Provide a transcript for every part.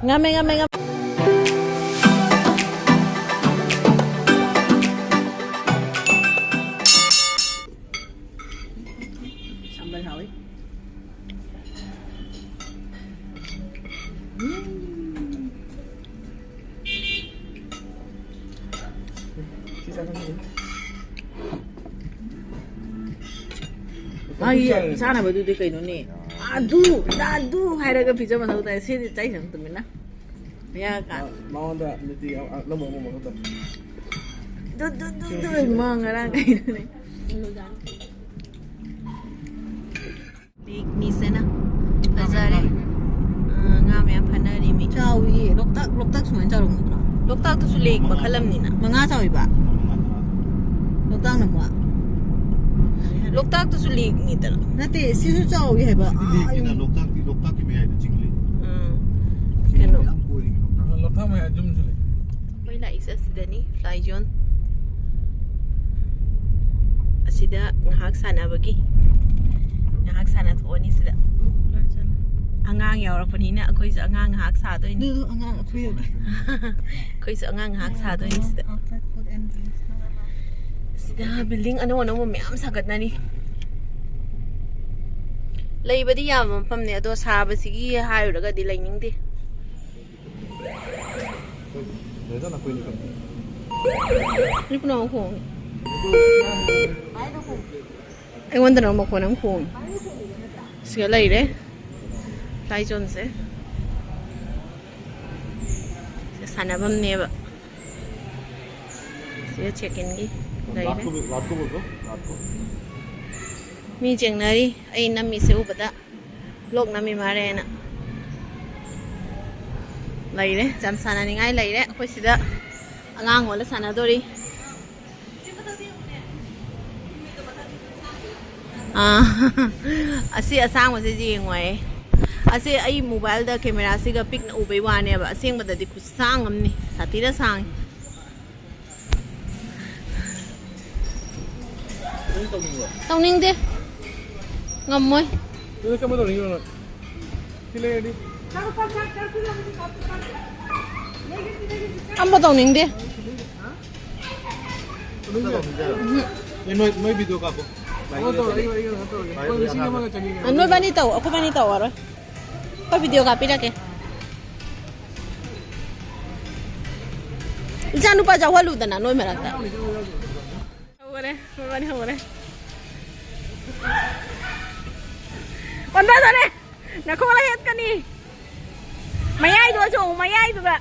Ngame ngame ngame. Sambal hawi. Ay, sana ba dito kayo ni? Adu, hayra ka pizza masau tayo. Sini tayo sang tumin na. Maya ka. Mau anda nanti lama mau anda. Mga nga kayo ni. Big misa na. Bazare. Nga may panari mi. Chawi, loktak suman charong mo. Loktak to su lake ba kalam ni na. Mga chawi ba? Loktak na mo. loktak to su lake ni tala. Nate sisu chawi hai ba? Ina loktak ki me ai jingli. Kano. Loktak mai ajum jule. May la isa sida ni fly zone. Asida ngahak sana bagi. Ngahak sana to ni sida. Angang yaurapanina akoy sa angang ngahak sa to ni. Angang akoy. Akoy sa angang ngahak sa to ni sida. Sida building ano mo mayam sagat na ni. Laiba di yam pam ne ado saba sigi hayuraga di laining di. Deda na koy ni kan. Ni puno ko. Ay wonder na mo ko nang ko. Siya laire. Fly zone se. Sana bam ne ba. Siya check in gi. रात को बोल दो रात को मी जेंगनारी आई नमी से उपदा लोग नमी मारे ना लाइरे जम साना निगाई लाइरे अखोय सिदा अंगांग वाला साना दोरी असी असांग मसे जेंगवाय असे आई मोबाइल दा कैमरा से गा पिक न उबे वाने बा असेंग बददी खुसांग हमनी सातीरा सांग tao ninh đi ngầm môi Ini kamu tahu ni mana? Sila ni. Amba tao ninh đi Noi video ka po. Kamu tahu lagi lagi tahu. Kau di sini mana cakap? Ano ba nito? Ako ba nito aro? Pa video copy na ke. Isan pa jaw halu dana noi marata. Hore, mabani hore. Onda dane. Nako wala het kani. Mayay do so, mayay do ba.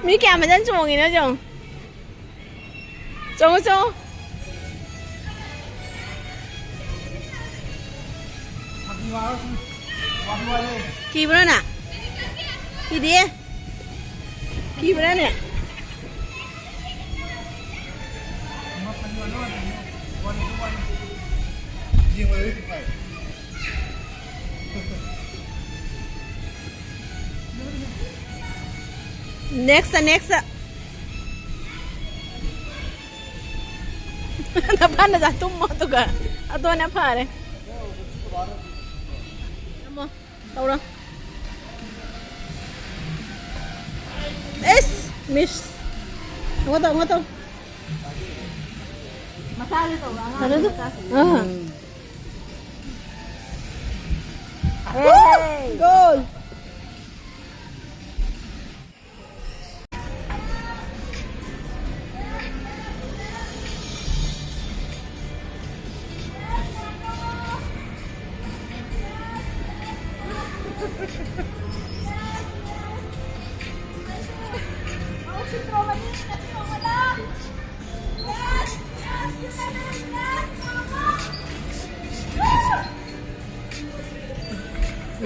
Mi kya mà chân chuồng gì nữa chồng? Chồng chồng. Kỳ bữa nè. Kỳ đi. Kỳ bữa nè. Next. Napa na jatuh mo tu ka? Ato na pare. Mo, tao ra. Miss. Ngo to. Masali to. Ano to? Hey, goal.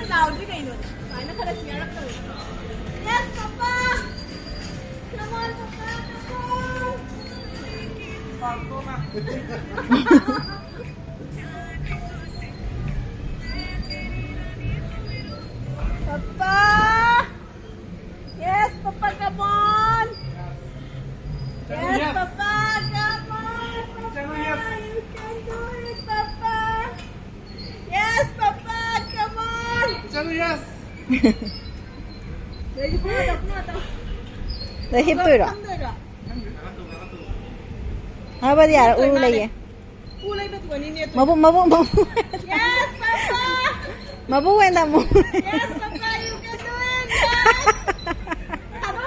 Loud kayo nun. Paano ka na-share up to? Yes, Papa! Come on, Papa! Papa! Chalo, yes. Để hiếp tôi rồi. Hả bây giờ u lấy gì? Mabu. Yes, Papa. Mabu quen tao mu. Yes, Papa, you can do it. Yes. Kado.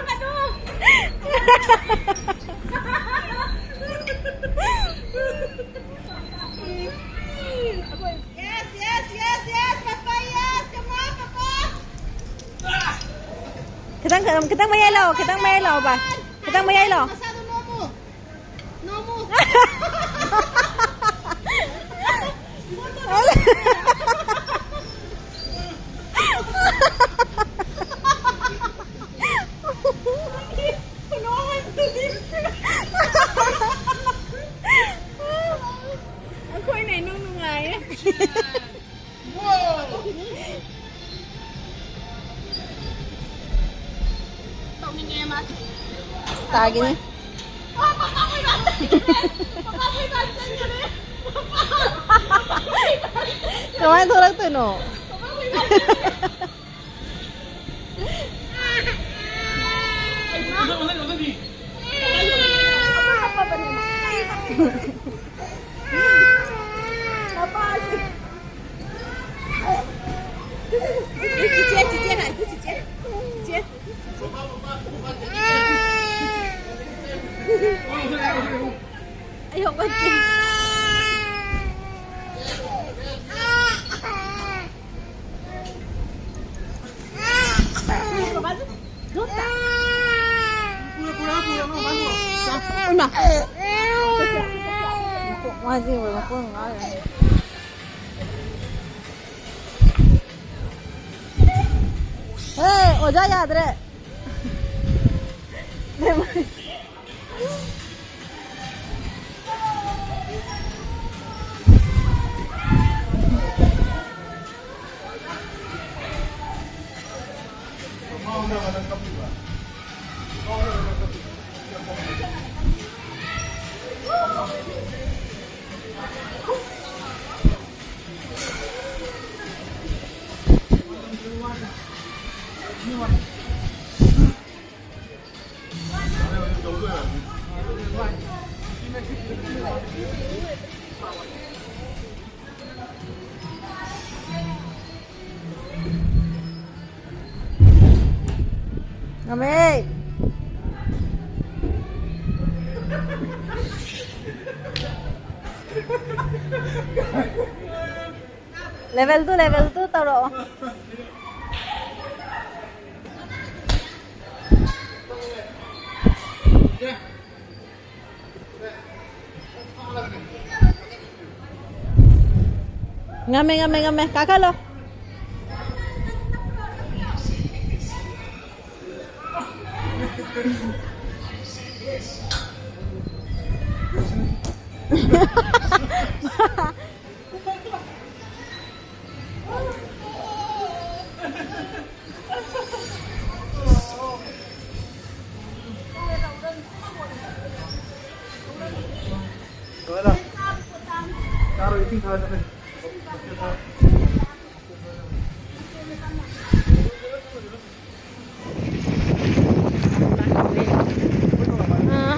Yes, Papa, yes. Come on, Papa. Kita mayay lo ba? Kita mayay lo. Masyado no move. Ako ay nainong nungay. Tao nghe nghe mà. Tagi niya. Papa, may bata. Papa, may bata niya rin. Kamay tulak to no. Papa, may bata niya. Ayoko ba? Una. Masih belum pun nggak. Hey, oja ya adre. Ngame. Level 2 taro. Ngame, kakalo. Karo eating khá này.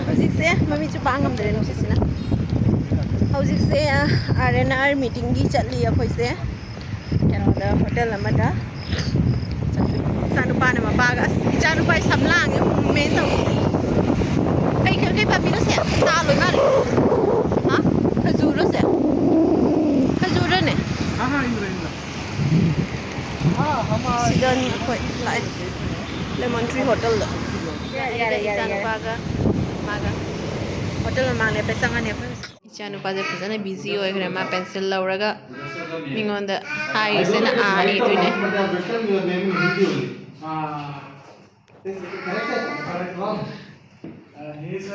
Hꯧꯖꯤꯛꯁꯦ ꯃꯃꯤ ꯆꯨꯞꯄ ꯉꯝꯗ꯭ꯔꯦ ꯅꯨꯡꯁꯤꯠꯁꯤꯅ ꯍꯧꯖꯤꯛꯁꯦ RNR ꯃꯤꯇꯤꯡꯒꯤ ꯆꯠꯂꯤ ꯑꯩꯈꯣꯏꯁꯦ ꯀꯩꯅꯣꯗ hotel ꯑꯃꯗ ꯏꯆꯥꯅꯨꯄꯥꯅ ꯃꯄꯥꯒ ꯑꯁ ꯏꯆꯥꯅꯨꯄꯥ ꯁꯝ ꯂꯥꯡꯉꯦ ꯃꯦꯟ ꯇꯧꯔꯤꯁꯦ ꯀꯩ ꯄꯥꯝꯕꯤꯅꯣꯁꯦ ꯇꯥ ꯂꯣꯏ ꯃꯥꯜꯂꯦ ꯍꯥ ꯈꯖꯨꯔꯁꯦ ꯈꯖꯨꯔꯅꯦ ꯁꯤꯗ ꯑꯩꯈꯣꯏ ꯂꯥꯛꯑꯦ ꯂꯦꯃꯟ ꯇ꯭ꯔꯤ ꯍꯣꯇꯦꯜꯗ 이찬우빠가 마가 호텔 망에 뺏어가네 이찬우빠제 부산에 비지 오이그래 마 펜슬 라우라가 민건데 하이세나 아이 두네 His name is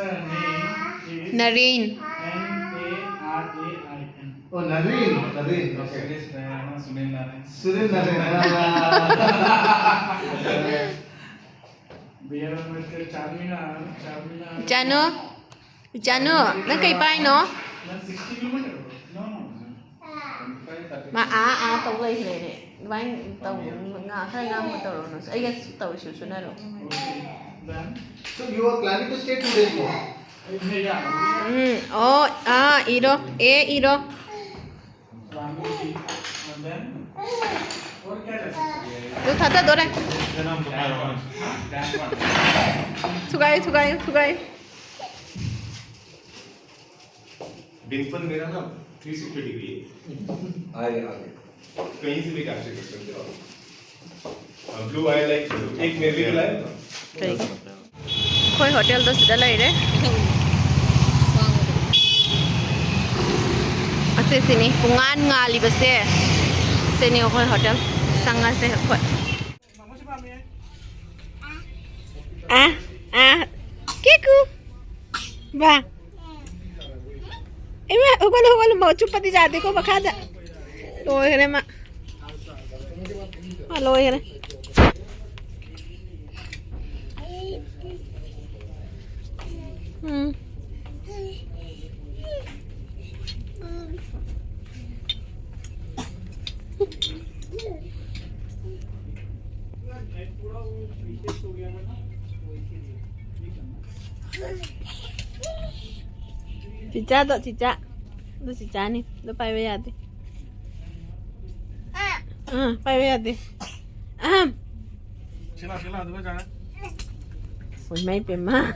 Nareen Narain. Oh, Nareen. Okay. Sunil Narain. Sunil Narain. Beer with Charmina. 이찬우 너 kay pai no 60 kilometers. No. ma tàu lây này vai tàu ngã khai ngang một tàu nó ấy cái tàu xíu xuống đây rồi Then, So you are planning to stay 2 days more? yeah. 이러 이러 Ramji, and then, what carrots? 너 닫아 너래 투가이 Dimple मेरा ना 360 degree है आगे कहीं से भी capture कर सकते हो ब्लू आई लाइक एक मेरे लिए लाए 그래 거의 호텔도 쓰달라 이래 아세시니 공안 ngalibase seni 거의 호텔 상가세 거의 Kiku ba Ema hukalo mau chupati jate ko bakha ja loi re ma loi re Cica tuh cica, lu cica nih, lu pakai ya deh, pakai ya deh, Chila, chila, dua jalan. Pun main pemah.